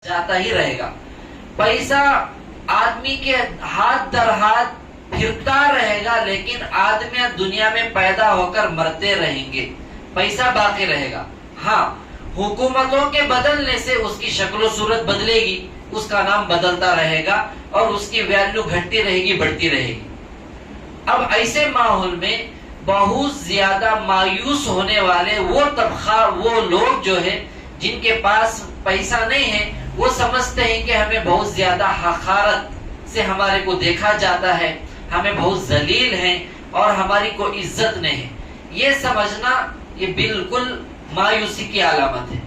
جاتا ہی رہے گا. پیسہ آدمی کے ہاتھ در ہاتھ پھرتا رہے گا، لیکن آدمی دنیا میں پیدا ہو کر مرتے رہیں گے، پیسہ باقی رہے گا. ہاں، حکومتوں کے بدلنے سے اس کی شکل و صورت بدلے گی، اس کا نام بدلتا رہے گا اور اس کی ویلیو گھٹتی رہے گی، بڑھتی رہے گی. اب ایسے ماحول میں بہت زیادہ مایوس ہونے والے وہ طبقہ، وہ لوگ جو ہے جن کے پاس پیسہ نہیں ہے، وہ سمجھتے ہیں کہ ہمیں بہت زیادہ حقارت سے ہمارے کو دیکھا جاتا ہے، ہمیں بہت ذلیل ہیں اور ہماری کوئی عزت نہیں ہے. یہ سمجھنا یہ بالکل مایوسی کی علامت ہے.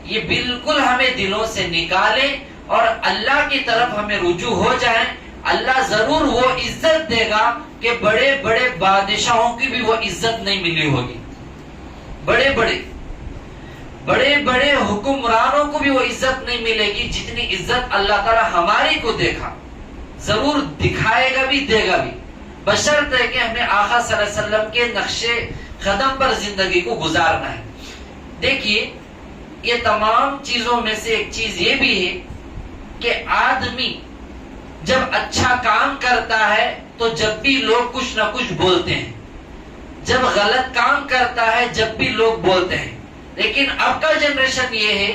یہ بالکل ہمیں دلوں سے نکالے اور اللہ کی طرف ہمیں رجوع ہو جائیں. اللہ ضرور وہ عزت دے گا کہ بڑے بڑے بادشاہوں کی بھی وہ عزت نہیں ملی ہوگی، بڑے بڑے حکمرانوں کو بھی وہ عزت نہیں ملے گی جتنی عزت اللہ تعالی ہماری کو دیکھا. ضرور دکھائے گا بھی، دے گا بھی، بشرط ہے کہ ہمیں آقا صلی اللہ علیہ وسلم کے نقش قدم پر زندگی کو گزارنا ہے. دیکھیے، یہ تمام چیزوں میں سے ایک چیز یہ بھی ہے کہ آدمی جب اچھا کام کرتا ہے تو جب بھی لوگ کچھ نہ کچھ بولتے ہیں، جب غلط کام کرتا ہے جب بھی لوگ بولتے ہیں. لیکن اب کا جنریشن یہ ہے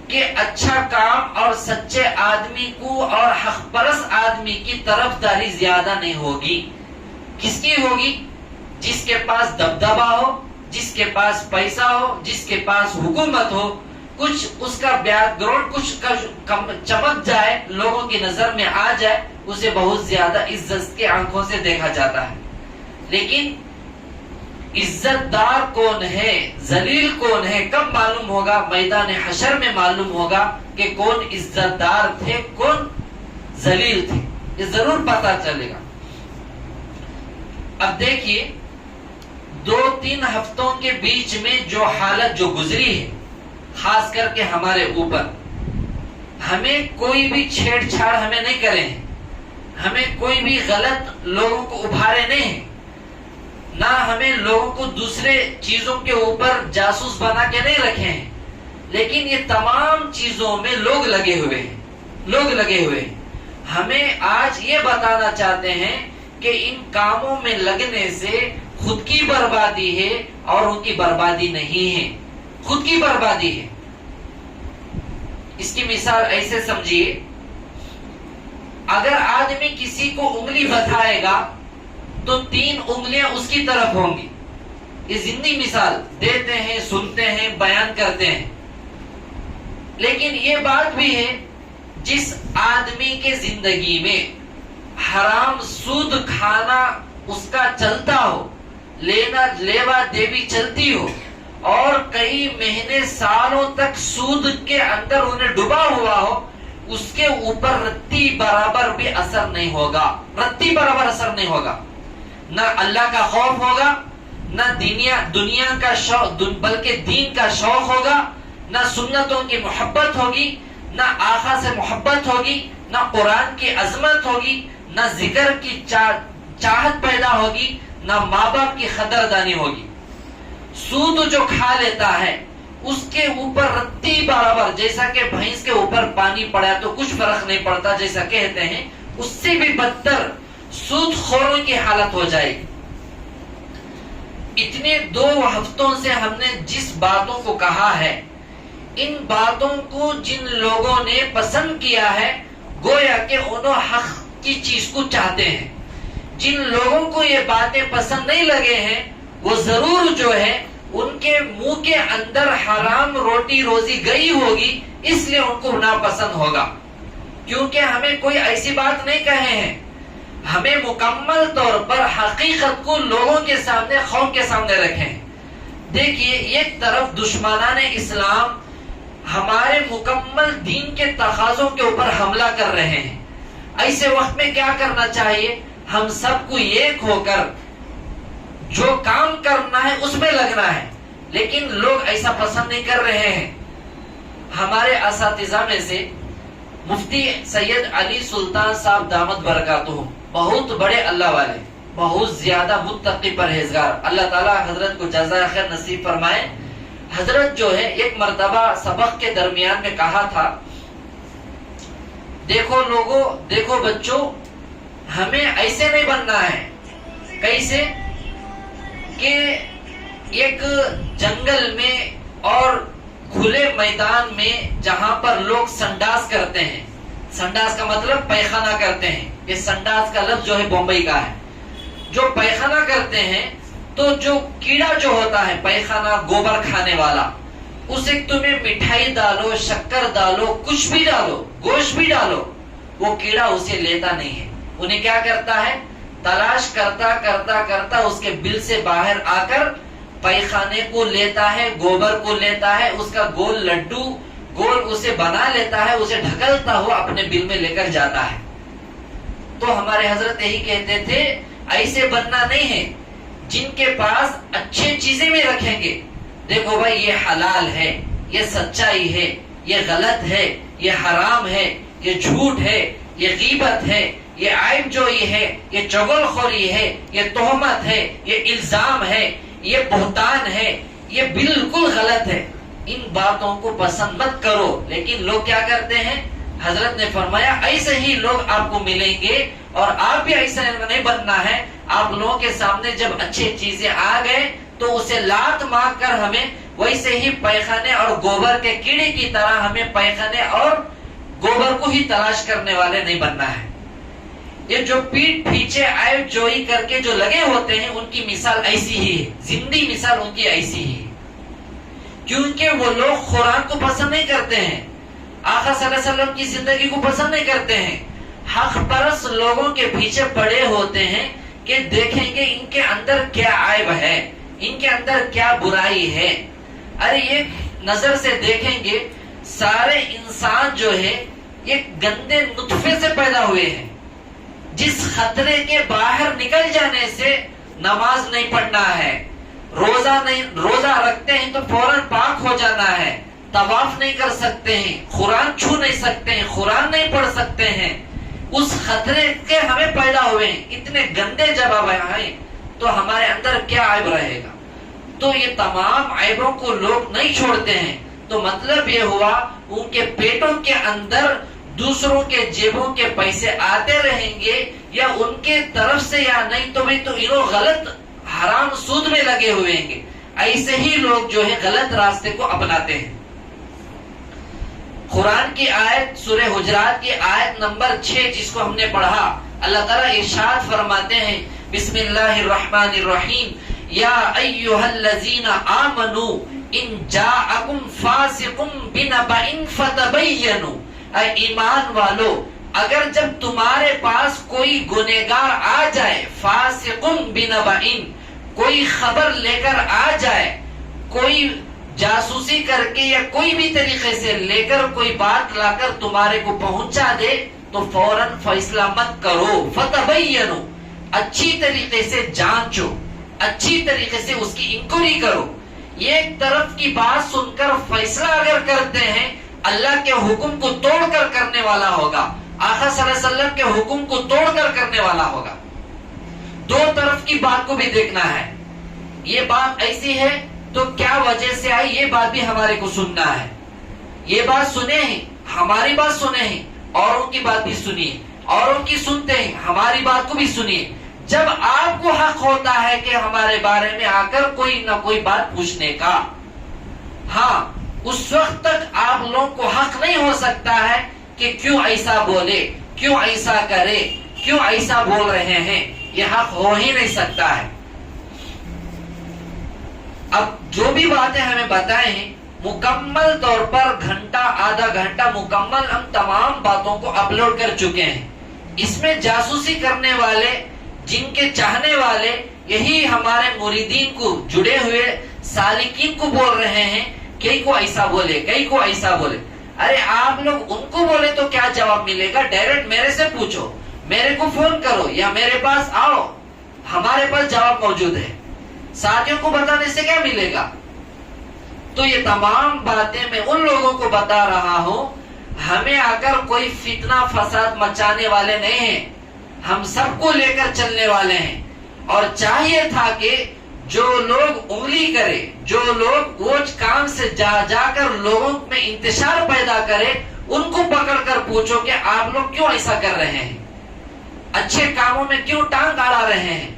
کہ اچھا کام اور سچے آدمی کو اور حق پرست آدمی کی طرفداری زیادہ نہیں ہوگی. کس کی ہوگی؟ جس کے پاس دبدبہ ہو، جس کے پاس پیسہ ہو، جس کے پاس حکومت ہو، کچھ اس کا بیک گراؤنڈ کچھ چمک جائے، لوگوں کی نظر میں آ جائے، اسے بہت زیادہ عزت کے آنکھوں سے دیکھا جاتا ہے. لیکن عزت دار کون ہے، ذلیل کون ہے، کب معلوم ہوگا؟ میدان حشر میں معلوم ہوگا کہ کون عزت دار تھے، کون ذلیل تھے. یہ ضرور پتا چلے گا. اب دیکھیے، 2-3 ہفتوں کے بیچ میں جو حالت جو گزری ہے، خاص کر کے ہمارے اوپر، ہمیں کوئی بھی چھیڑ چھاڑ ہمیں نہیں کرے ہیں، ہمیں کوئی بھی غلط لوگوں کو ابھارے نہیں ہیں، نہ ہمیں لوگوں کو دوسرے چیزوں کے اوپر جاسوس بنا کے نہیں رکھے ہیں. لیکن یہ تمام چیزوں میں لوگ لگے ہوئے ہیں. ہمیں آج یہ بتانا چاہتے ہیں کہ ان کاموں میں لگنے سے خود کی بربادی ہے اور ان کی بربادی نہیں ہے، خود کی بربادی ہے. اس کی مثال ایسے سمجھیے، اگر آدمی کسی کو انگلی بتائے گا تو 3 انگلیاں اس کی طرف ہوں گی. یہ زندگی مثال دیتے ہیں، سنتے ہیں، بیان کرتے ہیں. لیکن یہ بات بھی ہے، جس آدمی کے زندگی میں حرام سود کھانا اس کا چلتا ہو، لیوا دیوی چلتی ہو، اور کئی مہینے سالوں تک سود کے اندر انہیں ڈوبا ہوا ہو، اس کے اوپر رتی برابر بھی اثر نہیں ہوگا. رتی برابر اثر نہیں ہوگا. نہ اللہ کا خوف ہوگا، نہ دنیا کا شوق، بلکہ دین کا شوق ہوگا، نہ سنتوں کی محبت ہوگی، نہ آقا سے محبت ہوگی، نہ قرآن کی عظمت ہوگی، نہ ذکر کی چاہت پیدا ہوگی، نہ ماں باپ کی قدردانی ہوگی. سود جو کھا لیتا ہے اس کے اوپر رتی برابر، جیسا کہ بھینس کے اوپر پانی پڑا تو کچھ فرق نہیں پڑتا جیسا کہتے ہیں، اس سے بھی بدتر سود خوروں کی حالت ہو جائے گی. اتنے 2 ہفتوں سے ہم نے جس باتوں کو کہا ہے، ان باتوں کو جن لوگوں نے پسند کیا ہے، گویا کہ انہوں حق کی چیز کو چاہتے ہیں. جن لوگوں کو یہ باتیں پسند نہیں لگے ہیں، وہ ضرور جو ہے ان کے منہ کے اندر حرام روٹی روزی گئی ہوگی، اس لیے ان کو ناپسند ہوگا. کیونکہ ہمیں کوئی ایسی بات نہیں کہے ہیں، ہمیں مکمل طور پر حقیقت کو لوگوں کے سامنے، قوم کے سامنے رکھیں. دیکھیے، ایک طرف دشمنان اسلام ہمارے مکمل دین کے تقاضوں کے اوپر حملہ کر رہے ہیں. ایسے وقت میں کیا کرنا چاہیے؟ ہم سب کو ایک ہو کر جو کام کرنا ہے اس میں لگنا ہے. لیکن لوگ ایسا پسند نہیں کر رہے ہیں. ہمارے اساتذہ میں سے مفتی سید علی سلطان صاحب دامت برکاتہ، بہت بڑے اللہ والے، بہت زیادہ متقی پرہیزگار، اللہ تعالیٰ حضرت کو جزائے خیر نصیب فرمائے. حضرت جو ہے ایک مرتبہ سبق کے درمیان میں کہا تھا دیکھو لوگوں، دیکھو بچوں، ہمیں ایسے نہیں بننا ہے. کیسے کہ ایک جنگل میں اور کھلے میدان میں جہاں پر لوگ سنڈاس کرتے ہیں، سنڈاس کا مطلب پیخانہ کرتے ہیں، یہ سنڈاس کا لفظ جو ہے بمبئی کا ہے. جو پیخانہ کرتے ہیں تو جو کیڑا جو ہوتا ہے پیخانہ گوبر کھانے والا، اسے تمہیں مٹھائی ڈالو، شکر ڈالو، کچھ بھی ڈالو، گوشت بھی ڈالو، وہ کیڑا اسے لیتا نہیں ہے. انہیں کیا کرتا ہے؟ تلاش کرتا کرتا کرتا اس کے بل سے باہر آ کر پیخانے کو لیتا ہے، گوبر کو لیتا ہے، اس کا گول لڈو گول اسے بنا لیتا ہے، اسے ڈھکلتا ہوا اپنے بل میں لے کر جاتا ہے. تو ہمارے حضرت یہی کہتے تھے ایسے بننا نہیں ہے. جن کے پاس اچھے چیزیں بھی رکھیں گے، دیکھو بھائی یہ حلال ہے، یہ سچائی ہے، یہ غلط ہے، یہ حرام ہے، یہ جھوٹ ہے، یہ غیبت ہے، یہ عیب جوئی ہے، یہ چغل خوری ہے، یہ تہمت ہے، یہ الزام ہے، یہ بہتان ہے، یہ بالکل غلط ہے. ان باتوں کو پسند مت کرو. لیکن لوگ کیا کرتے ہیں؟ حضرت نے فرمایا ایسے ہی لوگ آپ کو ملیں گے اور آپ بھی ایسا نہیں بننا ہے. آپ لوگوں کے سامنے جب اچھی چیزیں آ گئے تو اسے لات مار کر ہمیں ویسے ہی پیخانے اور گوبر کے کیڑے کی طرح ہمیں پیخانے اور گوبر کو ہی تلاش کرنے والے نہیں بننا ہے. یہ جو پیٹ پیچھے عیب جوئی کر کے جو لگے ہوتے ہیں ان کی مثال ایسی ہی ہے، زندگی مثال ان کی ایسی ہی ہے. کیونکہ وہ لوگ قرآن کو پسند نہیں کرتے ہیں، آقا صلی اللہ علیہ وسلم کی زندگی کو پسند نہیں کرتے ہیں. حق پرست لوگوں کے پیچھے پڑے ہوتے ہیں کہ دیکھیں گے ان کے اندر کیا عیب ہے، ان کے اندر کیا برائی ہے. ارے ایک نظر سے دیکھیں گے سارے انسان جو ہے ایک گندے نطفے سے پیدا ہوئے ہیں. جس خطرے کے باہر نکل جانے سے نماز نہیں پڑھنا ہے، روزہ رکھتے ہیں تو فوراً پاک ہو جانا ہے، طواف نہیں کر سکتے ہیں، قرآن چھو نہیں سکتے ہیں، قرآن نہیں پڑھ سکتے ہیں. اس خطرے کے ہمیں پیدا ہوئے ہیں. اتنے گندے جب آئے تو ہمارے اندر کیا عیب رہے گا؟ تو یہ تمام عیبوں کو لوگ نہیں چھوڑتے ہیں. تو مطلب یہ ہوا ان کے پیٹوں کے اندر دوسروں کے جیبوں کے پیسے آتے رہیں گے، یا ان کے طرف سے یا نہیں تو بھی تو انہوں غلط حرام سود میں لگے ہوئے ہیں. ایسے ہی لوگ جو ہے غلط راستے کو اپناتے ہیں. قرآن کی آیت سورہ حجرات کی آیت نمبر 6 جس کو ہم نے پڑھا، اللہ تعالیٰ ارشاد فرماتے ہیں بسم اللہ الرحمن الرحیم یا ایھا الذین آمنوا ان جاءکم فاسق بنبأ فتبینوا. اے ایمان والو، اگر جب تمہارے پاس کوئی گنہگار آ جائے، فاسق بنبأ، کوئی خبر لے کر آ جائے، کوئی جاسوسی کر کے یا کوئی بھی طریقے سے لے کر کوئی بات لا کر تمہارے کو پہنچا دے تو فوراً فیصلہ مت کرو. فتبینوا، اچھی طریقے سے جانچو، اچھی طریقے سے اس کی انکوائری کرو. ایک طرف کی بات سن کر فیصلہ اگر کرتے ہیں، اللہ کے حکم کو توڑ کر کرنے والا ہوگا، آقا صلی اللہ علیہ وسلم کے حکم کو توڑ کر کرنے والا ہوگا. دو طرف کی بات کو بھی دیکھنا ہے. یہ بات ایسی ہے تو کیا وجہ سے آئی، یہ بات بھی ہمارے کو سننا ہے. یہ بات سنے ہیں، ہماری بات سنے ہیں، اوروں کی بات بھی سنیے، اوروں کی سنتے ہیں، ہماری بات کو بھی سنیے. جب آپ کو حق ہوتا ہے کہ ہمارے بارے میں آ کر کوئی نہ کوئی بات پوچھنے کا، ہاں اس وقت تک آپ لوگوں کو حق نہیں ہو سکتا ہے کہ کیوں ایسا بولے، کیوں ایسا کرے، کیوں ایسا بول رہے ہیں. یہ حق ہو ہی نہیں سکتا ہے. اب جو بھی باتیں ہمیں بتائیں ہیں مکمل طور پر گھنٹہ آدھا گھنٹہ مکمل ہم تمام باتوں کو اپلوڈ کر چکے ہیں. اس میں جاسوسی کرنے والے، جن کے چاہنے والے یہی ہمارے مریدین کو، جڑے ہوئے سالکین کو بول رہے ہیں کئی کو ایسا بولے، کئی کو ایسا بولے. ارے آپ لوگ ان کو بولے تو کیا جواب ملے گا؟ ڈائریکٹ میرے سے پوچھو، میرے کو فون کرو یا میرے پاس آؤ، ہمارے پاس جواب موجود ہے. ساتھیوں کو بتانے سے کیا ملے گا؟ تو یہ تمام باتیں میں ان لوگوں کو بتا رہا ہوں، ہمیں آ کر کوئی فتنہ فساد مچانے والے نہیں ہیں، ہم سب کو لے کر چلنے والے ہیں. اور چاہیے تھا کہ جو لوگ انگلی کرے، جو لوگ وہ کام سے جا کر لوگوں میں انتشار پیدا کرے، ان کو پکڑ کر پوچھو کہ آپ لوگ کیوں ایسا کر رہے ہیں، اچھے کاموں میں کیوں ٹانگ اڑا رہے ہیں؟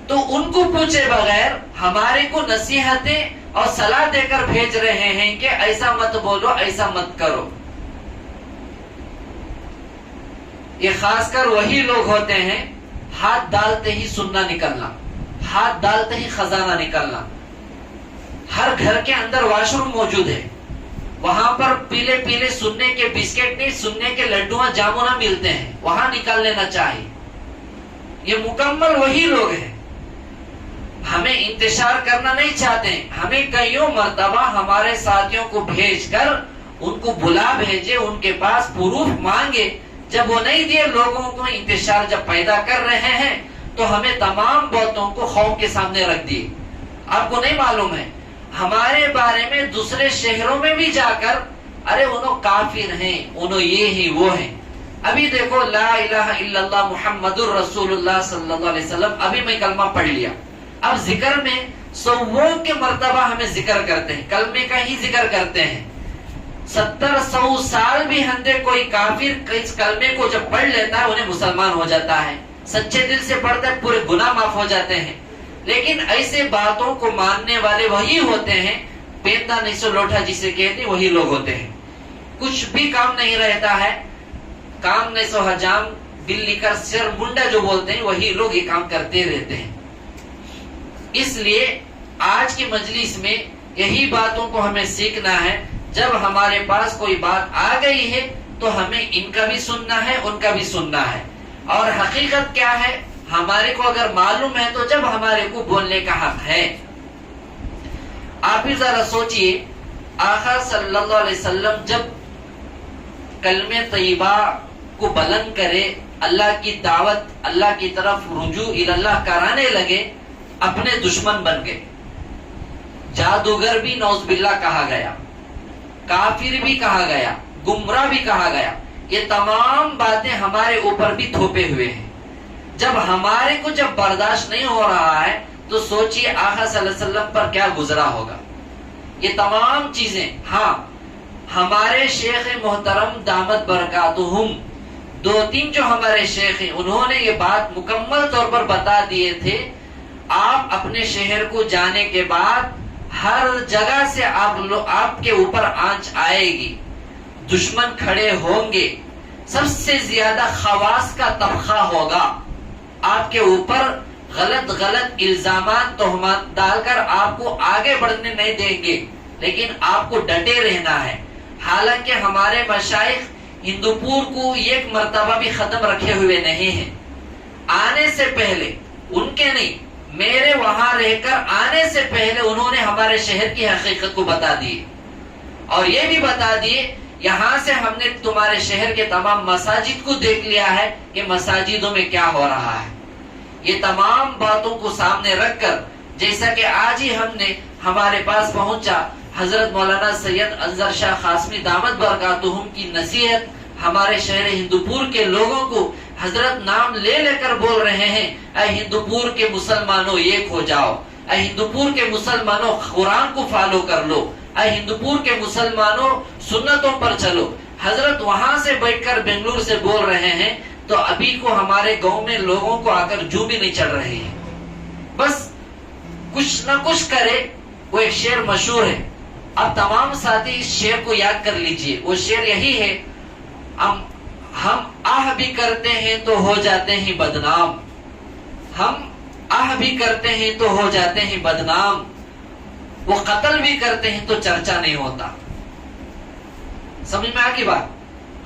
تو ان کو پوچھے بغیر ہمارے کو نصیحتیں اور صلاح دے کر بھیج رہے ہیں کہ ایسا مت بولو، ایسا مت کرو۔ یہ خاص کر وہی لوگ ہوتے ہیں ہاتھ ڈالتے ہی سننا نکلنا، ہاتھ ڈالتے ہی خزانہ نکلنا۔ ہر گھر کے اندر واش روم موجود ہے، وہاں پر پیلے پیلے سننے کے بسکٹ نہیں، سننے کے لڈوہاں جامونا ملتے ہیں، وہاں نکال لینا چاہیے۔ یہ مکمل وہی لوگ ہیں۔ ہمیں انتشار کرنا نہیں چاہتے، ہمیں کئیوں مرتبہ ہمارے ساتھیوں کو بھیج کر ان کو بلا بھیجے، ان کے پاس پروف مانگے، جب وہ نہیں دیے، لوگوں کو انتشار جب پیدا کر رہے ہیں تو ہمیں تمام باتوں کو قوم کے سامنے رکھ دیے۔ آپ کو نہیں معلوم ہے ہمارے بارے میں دوسرے شہروں میں بھی جا کر ارے انہوں کافر ہیں، انہوں یہ ہی وہ ہیں۔ ابھی دیکھو لا الہ الا اللہ محمد الرسول اللہ صلی اللہ علیہ وسلم، ابھی میں کلمہ پڑھ لیا، اب ذکر میں سووں کے مرتبہ ہمیں ذکر کرتے ہیں، کلمے کا ہی ذکر کرتے ہیں۔ 70-100 سال بھی ہندے کوئی کافر اس کلمے کو جب پڑھ لیتا ہے انہیں مسلمان ہو جاتا ہے، سچے دل سے پڑھتا ہے، پورے گناہ معاف ہو جاتے ہیں۔ لیکن ایسے باتوں کو ماننے والے وہی ہوتے ہیں، پیندا نہیں سو لوٹا جسے کہتے ہیں، وہی لوگ ہوتے ہیں۔ کچھ بھی کام نہیں رہتا ہے، کام نہیں سو حجام بلی کر سر منڈا جو بولتے ہیں، وہی لوگ یہ کام کرتے رہتے ہیں۔ اس لیے آج کی مجلس میں یہی باتوں کو ہمیں سیکھنا ہے۔ جب ہمارے پاس کوئی بات آ گئی ہے تو ہمیں ان کا بھی سننا ہے، ان کا بھی سننا ہے۔ اور حقیقت کیا ہے ہمارے کو اگر معلوم ہے تو جب ہمارے کو بولنے کا حق ہے۔ آپ بھی ذرا سوچئے، آقا صلی اللہ علیہ وسلم جب کلمہ طیبہ کو بلند کرے، اللہ کی دعوت، اللہ کی طرف رجوع اللہ کرانے لگے، اپنے دشمن بن گئے۔ جادوگر بھی نعوذ باللہ کہا گیا، کافر بھی کہا گیا، گمراہ بھی کہا گیا۔ یہ تمام باتیں ہمارے اوپر بھی تھوپے ہوئے ہیں۔ جب ہمارے کو جب برداشت نہیں ہو رہا ہے تو سوچئے آقا صلی اللہ علیہ وسلم پر کیا گزرا ہوگا۔ یہ تمام چیزیں، ہاں ہمارے شیخ محترم دامت برکاتہم، 2-3 جو ہمارے شیخ ہیں، انہوں نے یہ بات مکمل طور پر بتا دیے تھے۔ آپ اپنے شہر کو جانے کے بعد ہر جگہ سے آپ کے اوپر آنچ آئے گی، دشمن کھڑے ہوں گے، سب سے زیادہ خواص کا طبقہ ہوگا، آپ کے اوپر غلط الزامات تہمات ڈال کر آپ کو آگے بڑھنے نہیں دیں گے، لیکن آپ کو ڈٹے رہنا ہے۔ حالانکہ ہمارے مشائخ ہندوپور کو ایک مرتبہ بھی ختم رکھے ہوئے نہیں ہیں۔ آنے سے پہلے ان کے نہیں، میرے وہاں رہ کر آنے سے پہلے انہوں نے ہمارے شہر کی حقیقت کو بتا دی، اور یہ بھی بتا دیے یہاں سے ہم نے تمہارے شہر کے تمام مساجد کو دیکھ لیا ہے کہ مساجدوں میں کیا ہو رہا ہے۔ یہ تمام باتوں کو سامنے رکھ کر، جیسا کہ آج ہی ہم نے ہمارے پاس پہنچا حضرت مولانا سید انظر شاہ قاسمی دامت برکاتہم کی نصیحت ہمارے شہر ہندوپور کے لوگوں کو حضرت نام لے لے کر بول رہے ہیں، اے ہندوپور کے مسلمانوں ایک ہو جاؤ، اے ہندوپور کے مسلمانوں قرآن کو فالو کر لو، اے ہندوپور کے مسلمانوں سنتوں پر چلو۔ حضرت وہاں سے بیٹھ کر بنگلور سے بول رہے ہیں تو ابھی کو ہمارے گاؤں میں لوگوں کو آ کر جو بھی نہیں چڑھ رہے ہیں، بس کچھ نہ کچھ کرے۔ وہ ایک شعر مشہور ہے، اب تمام ساتھی اس شعر کو یاد کر لیجئے۔ وہ شعر یہی ہے، ہم آہ بھی کرتے ہیں تو ہو جاتے ہیں بدنام، ہم آہ بھی کرتے ہیں تو ہو جاتے ہیں بدنام، وہ قتل بھی کرتے ہیں تو چرچا نہیں ہوتا۔ سمجھ میں آ کی بات؟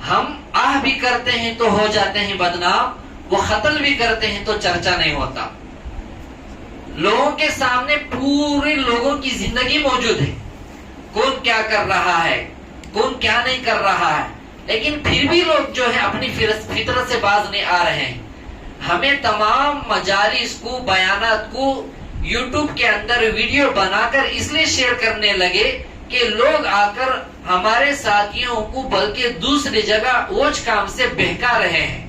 ہم آہ بھی کرتے ہیں تو ہو جاتے ہیں بدنام، وہ قتل بھی کرتے ہیں تو چرچا نہیں ہوتا۔ لوگوں کے سامنے پورے لوگوں کی زندگی موجود ہے، کون کیا کر رہا ہے، کون کیا نہیں کر رہا ہے، لیکن پھر بھی لوگ جو ہے اپنی فطرت سے باز نہیں آ رہے ہیں۔ ہمیں تمام مجالس کو، بیانات کو یوٹیوب کے اندر ویڈیو بنا کر اس لیے شیئر کرنے لگے کہ لوگ آ کر ہمارے ساتھیوں کو بلکہ دوسری جگہ اوچھ کام سے بہکا رہے ہیں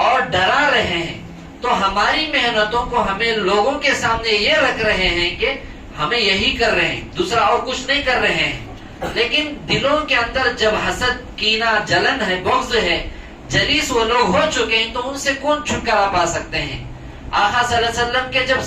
اور ڈرا رہے ہیں۔ تو ہماری محنتوں کو ہمیں لوگوں کے سامنے یہ رکھ رہے ہیں کہ ہمیں یہی کر رہے ہیں، دوسرا اور کچھ نہیں کر رہے ہیں۔ لیکن دلوں کے اندر جب حسد، کینہ، جلن ہے، بغض ہے، جلیس وہ لوگ ہو چکے ہیں، تو ان سے کون چھٹکارا پا سکتے ہیں؟ آقا صلی اللہ علیہ وسلم کے جب